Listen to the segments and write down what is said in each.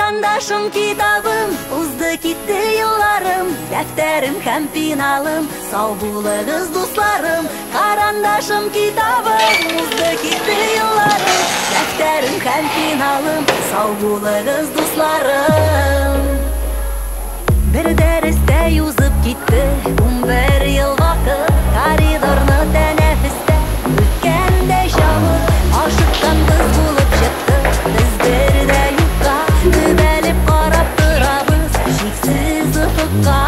Karandaşım kitabım, uzdı gitti yıllarım. Defterim hem finalım, sağ bulunuz dostlarım. Karandaşım kitabım, uzdı gitti yıllarım. Defterim hem finalım, sağ bulunuz dostlarım. Bir derste yüzüp gitti, 11 yıl vakit. Koridorni teneffüste o'tganda shamur. Aşıktan kız bulup çıktı, biz birde yurtga tübelip qarab turamiz cheksiz ufukka.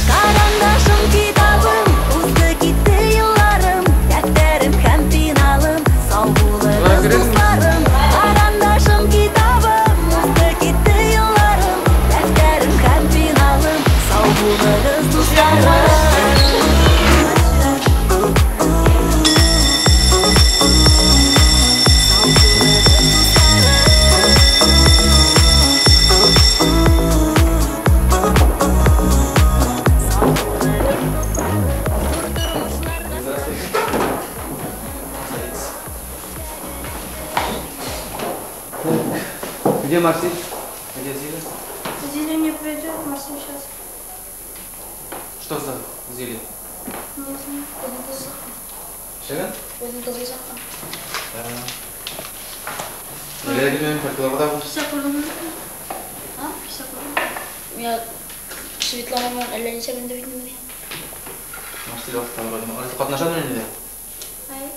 Karandaşım kitabım, uzdi gitti yıllarım. Defterim hem finalim, sağ bulunuz dostlarım. Karandaşım kitabım, uzdi gitti yıllarım. Defterim hem finalim, sağ bulunuz dostlarım. Где Максим? Где Зиля? Зиля не придет, Максим сейчас. Что за Зиля? Не знаю, куда-то закон. Шаган? Куда-то закон. Я думаю, как лавров. А? Я Светлана Алене Сабин Давид не знаю. Может, ты там вроде. Он это поднажал или нет? Ай.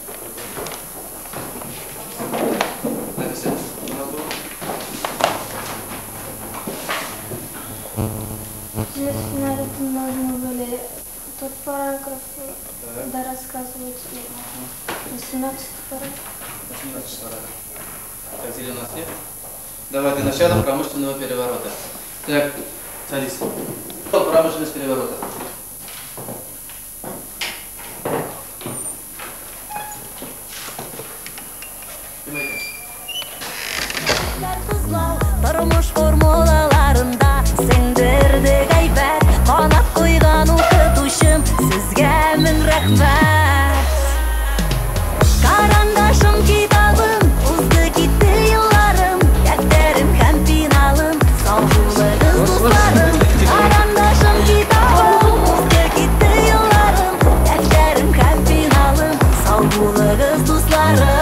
Здесь, наверное, можно были тот параграф, да, рассказывать. 18 параграф. 18 параграф. Так, Зиля у нас нет? Давайте начало промышленного переворота. Так, садись. Промышленность переворота. Turmuş formulalarında sindirdi gaybat. Qonaq qo'ygan o'qituvchim, sizga ming rahmat. Karandaşım kitabım, uzdi gitti yıllarım. Defterim hem finalim, sağ bulunuz dostlarım. Karandaşım kitabım, uzdi gitti yıllarım. Defterim hem finalim, sağ bulunuz dostlarım.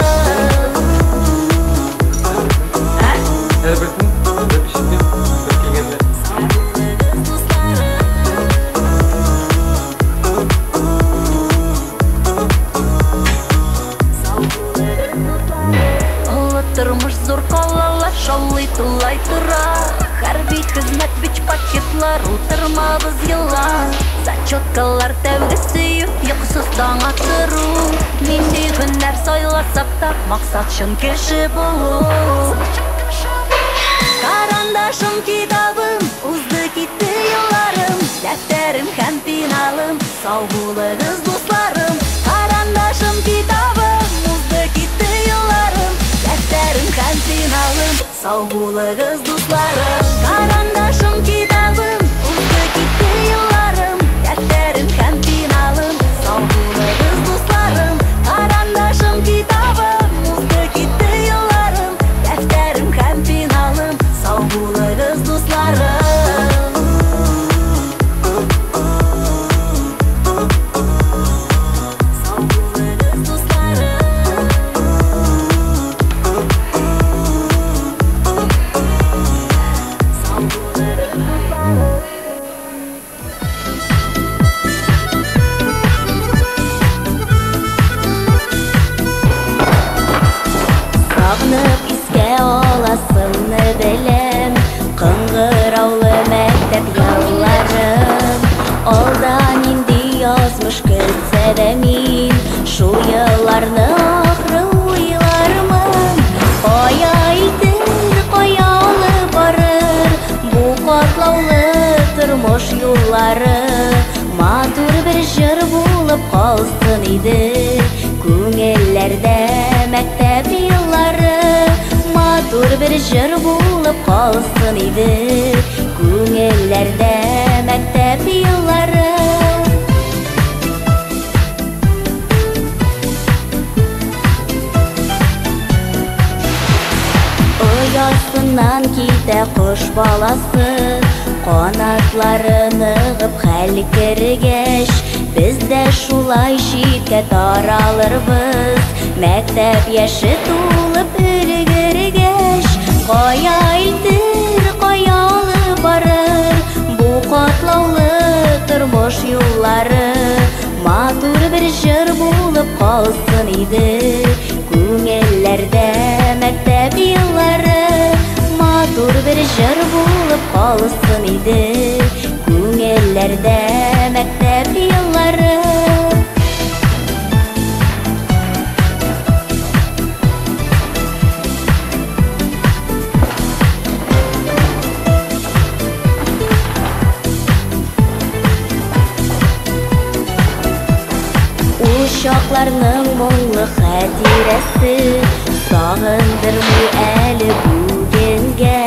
Turmuş zor qalalar şallay tulay tura. Harbiy xizmat bich paketlar o'tirmabız yillar. Zachotkalar tavgisi uyqusiz tong ottiru. Mendi kunlar soylasab da maqsad shun kishi bo'l. Karandaşım kitabım, uzdi gitti yıllarım. Defterim hem finalim, sağ bulunuz dostlarım. Karandaşım kitabım, uzdi gitti yıllarım. Defterim hem finalim, sağ bulunuz dostlarım. Karandaşım kitabım, uzdi gitti yıllarım. Defterim hem finalim, sağ bulunuz dostlarım. Karandaşım kitabım, uzdi gitti yıllarım. Defterim hem finalim, sağ bulunuz dostlarım. Sağınıp iske olasını bilem. Qыңғыраулы мәктәп ялларым. Алдан инде язмыш көлсә дә мин, шул елларны ахры уйлармын. Кая илтер, кая алып барыр бу катлаулы тормыш юллары. Матур бер җыр булып калсын иде күңелләрдә мәктәп еллары. Матур bir җыр булып калсын иде күңелләрдә мәктәп еллары. Оясын Кош баласы канатларын ығып хәл кергәч, без дә шулай читкә таралырбыз. Мәктәп яше тулып өлгергәч, кая илтер, кая алып барыр бу катлаулы тормыш юллары. Матур бер җыр булып калсын иде күңелләрдә мәктәп еллары. Матур бер җыр булып калсын иде күңелләрдә мәктәп еллары. Uşaqlarның моңлы хәтирәсе сагындырмый әле бүгенгә.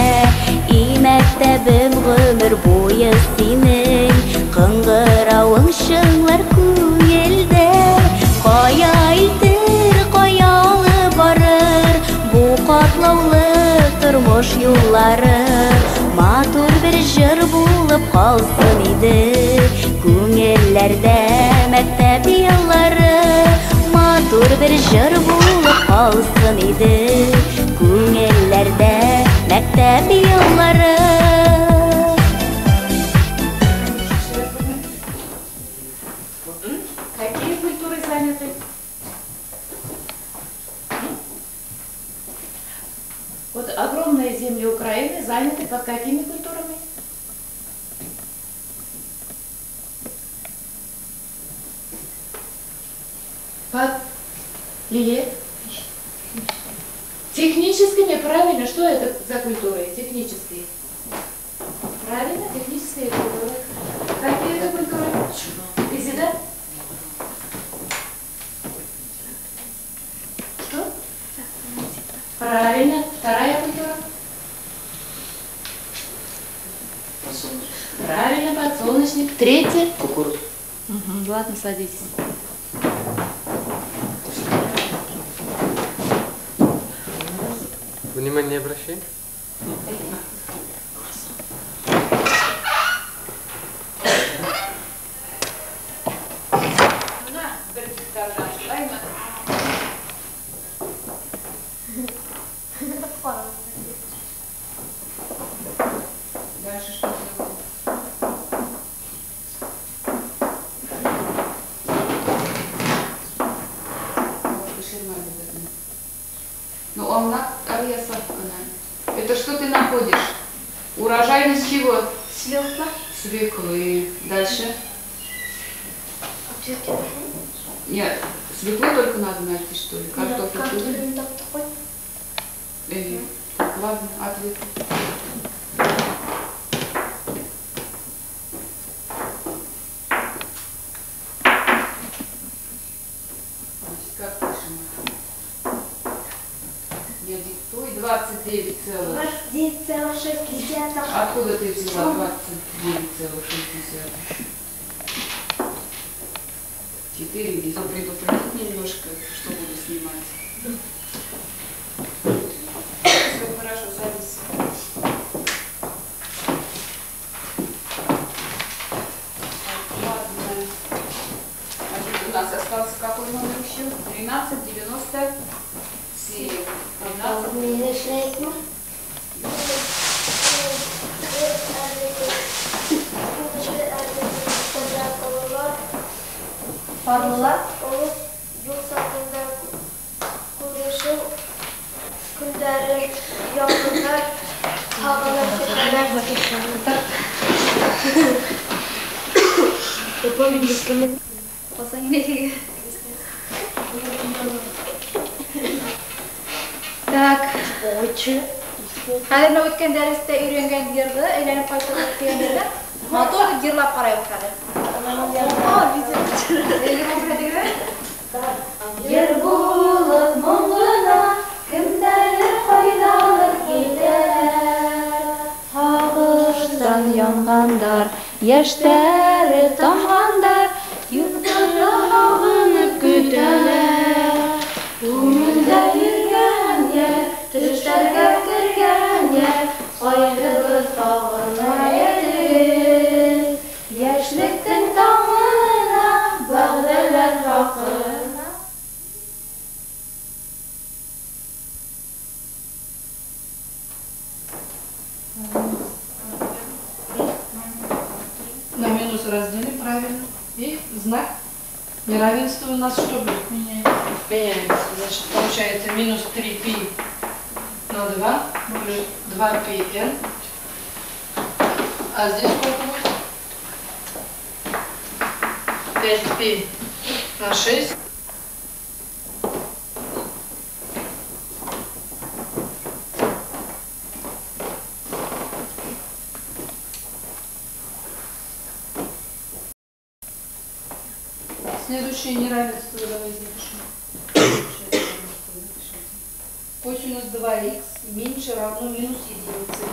И мәктәбем гомер буе синең кыңгыравың шыңлар күңелдә. Кая илтер, кая алып барыр бу катлаулы тормыш юллары. Матур бер җыр булып калсын иде күңелләрдә мәктәп еллары. Матур бер җыр булып калсын иде күңелләрдә мәктәп еллары. Какие культуры заняты? Вот огромные земли Украины заняты под какими культурами? Под Лилия? Техническими, правильно. Что это за культуры? Технические. Правильно, технические культуры. Какие это культуры? Изида? Что? Правильно. Вторая культура? Правильно, подсолнечник. Третья? Кукуруза. Ладно, садитесь. Внимание не обращай. Дальше что делать? Ну, он это что ты находишь? Урожайность чего? Свекла. Свеклы. Дальше? Нет, свеклу только надо найти, что ли? Картофель. Картофель так такой. Так, ладно, ответ. Значит, как пишем? Я диктую 29 целых. 29,6. Откуда ты взяла 29,6? 4 где? Предупредить немножко, что буду снимать. Все хорошо, садись. Ладно. Значит, у нас остался какой номер еще? 13,97. 13. Парылар, олыс, юл сатында күрешім, күндәрі яңғындар, тағылар кетерлер. Так. Хәлемне үткән дәрестә өйрәнгән йырды, әйләнеп кайтып өткәндә, мотор йырлап карайбыз хәзер. Йыр булып моңлына, кемдәлер кайдалыр китәләр. Һагыштан янгандар, яшьтәре тамгандар, юктырга һагынып көтәләр. Күңелдә йөргән я, төшләргә кергән я, кайгы Егеттің таңына, бағдалар хақына. На минус разделим правильно. И знак неравенства у нас что будет? Меняется. Значит, получается минус 3π на 2 плюс 2πn. А здесь сколько будет? 5π на 6. Следующее неравенство давайте запишем. Косинус 2х меньше равно минус единице.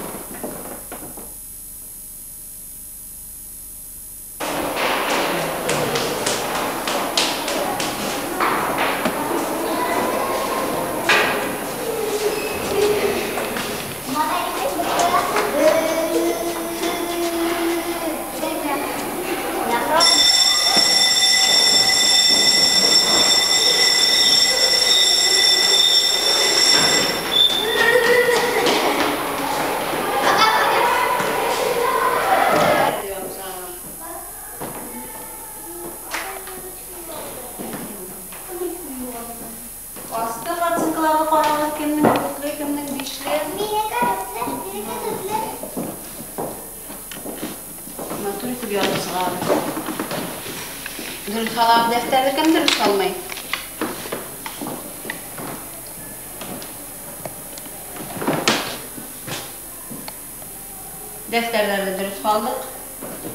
Dürüst halak defterde kim dürüst olmayı? Defterlerde dürüst kaldık.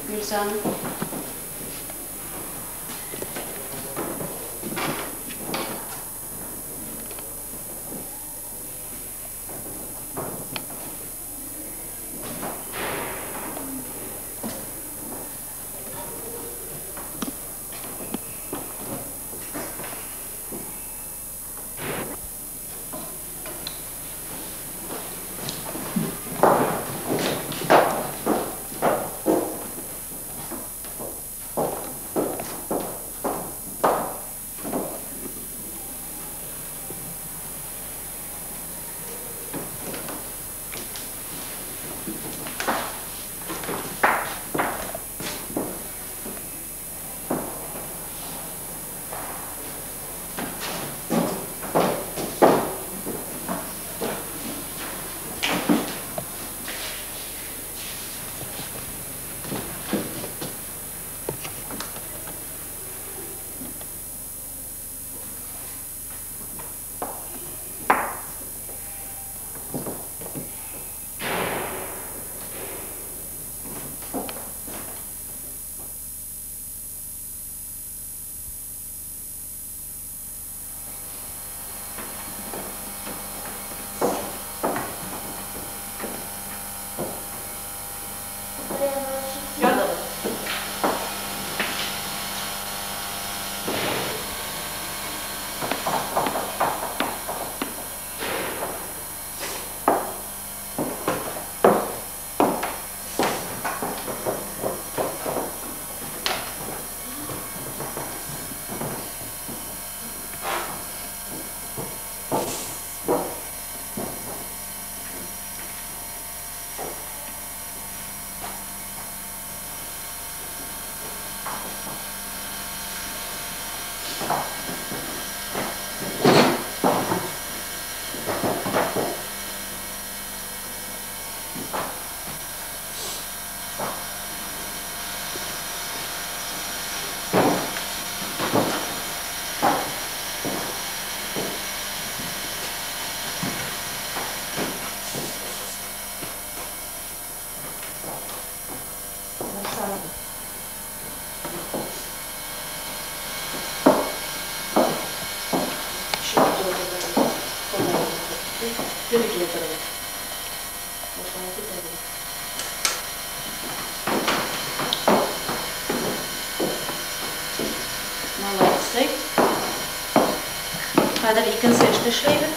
Gülsan. Молодцы. Hadi ikinci seçti işleyelim.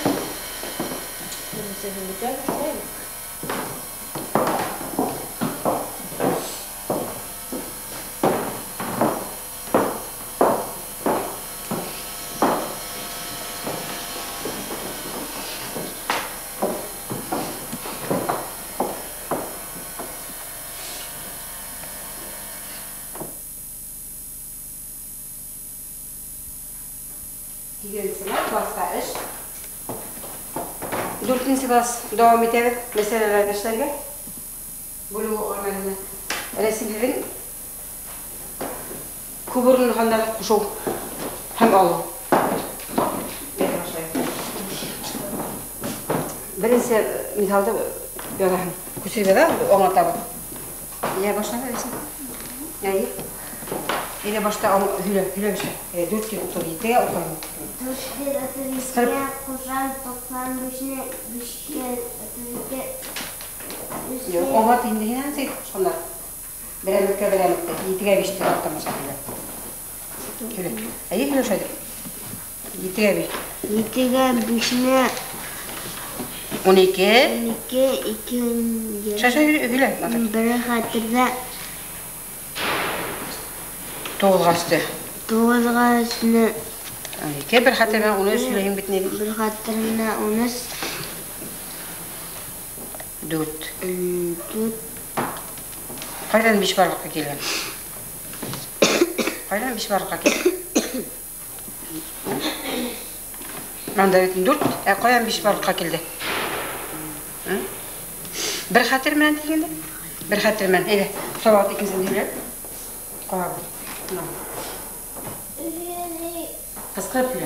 2-нче класска эш. 4-нче класс дәвам итәбез мәсьәләләр эшләргә. Бүлү органына рәсемләрен күберен ханнар кушу һәм алу. Birinci misalda yo'qan kuchibada o'ng'atadi. Ya boshlanadi esin. Yani ile başta hüle bir şey. 4 kere otur yiteye oturun. 4 kere otur yiteye Kur'an 95'ine 5 kere otur yiteye. Yok o'ng'at endi yana sen shunlar. Biramikka yiteye 5 kere oturmasa hüle. Ayi hüle şöyle. Yiteye 5. Yiteye 5'ine 12. 2. Şaşa hüle. Bir hatırda 9 kaçtı. 9 kaçtı. Bir hatırına onu söyleyeyim bitmedi. Bir hatırına onu 4. Kaydan 5 barlıkka geliyor. Kaydan 5 barlıkka geliyor. Ben de 4. Kaydan 5 barlıkka geldi. Bir hatır men degende. Bir hatır men. Ede. Savat ikisini diler. Koyalım. Kısqırıp bile.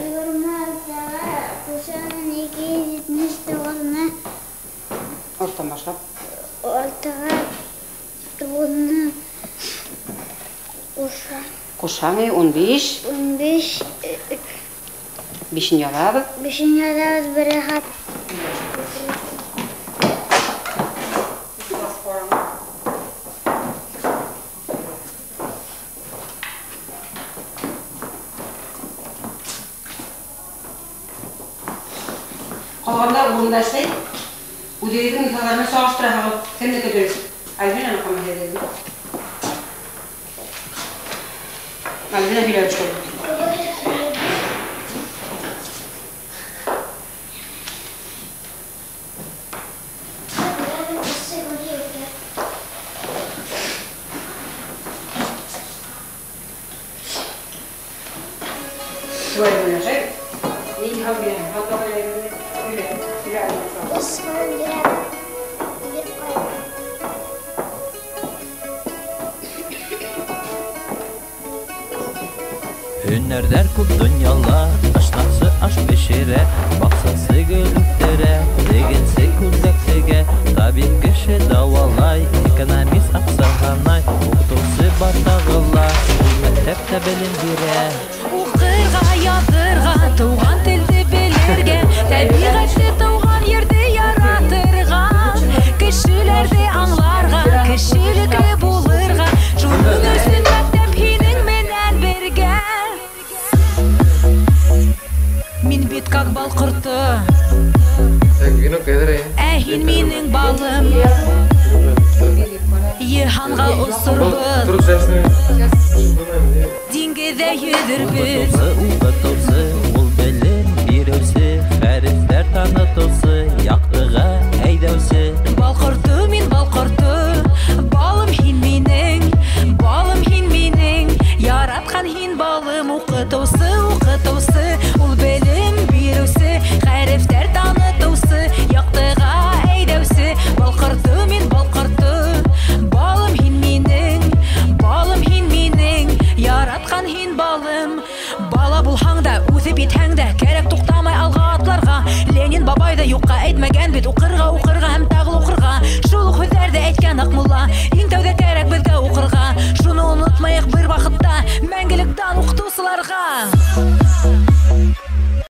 Ortadan başlap. Kuşanı 15. 15. 5'ini yalarız. 5'ini yalarız bir hat. Kalanlar uğurlaştı. Udeydin misallarını sağıştıra kalıp sen de götürürsün. Aydın ana kamat edelim. Aydın'a bile uçtu. Böyle oynayacak. İyi havaya, havaya. Hünerler көп dünyala, aşnaqsı aş pişire, baksası gölüktere, degense kullектege, tabi kişi davalay, ekonomist aksaganay, okutusu batağıla, mektepte bilim bire. Оқырға, язырға, туған тілді білерге, табиғатты туған ерді яратырған, кішілерді аңларға, кішілігі болырға, жолың өсін мәктеп хинің менен берге. Min bit как бал құрты, әйін менің балым, Еханға ұсырбыз, Дингеде yüdürбіз. Уғытусы, ол білім берусы, хәріфтер танытусы, яқтыға әйдеусы. Бал құрты, мен бал құрты, балым хин менің, яратқан хин балым. Оқытусы, ол білім берусы, хәріфтер танытусы, яқтыға әйдеусы. Бал құрты, мен бал құрты, балым хин менің, яратқан хин балым. Бала бұлхаңда, өсіп етәңді, керек тоқтамай алға атларға. Ленин бабайды юққа әйтмәген бет, оқырға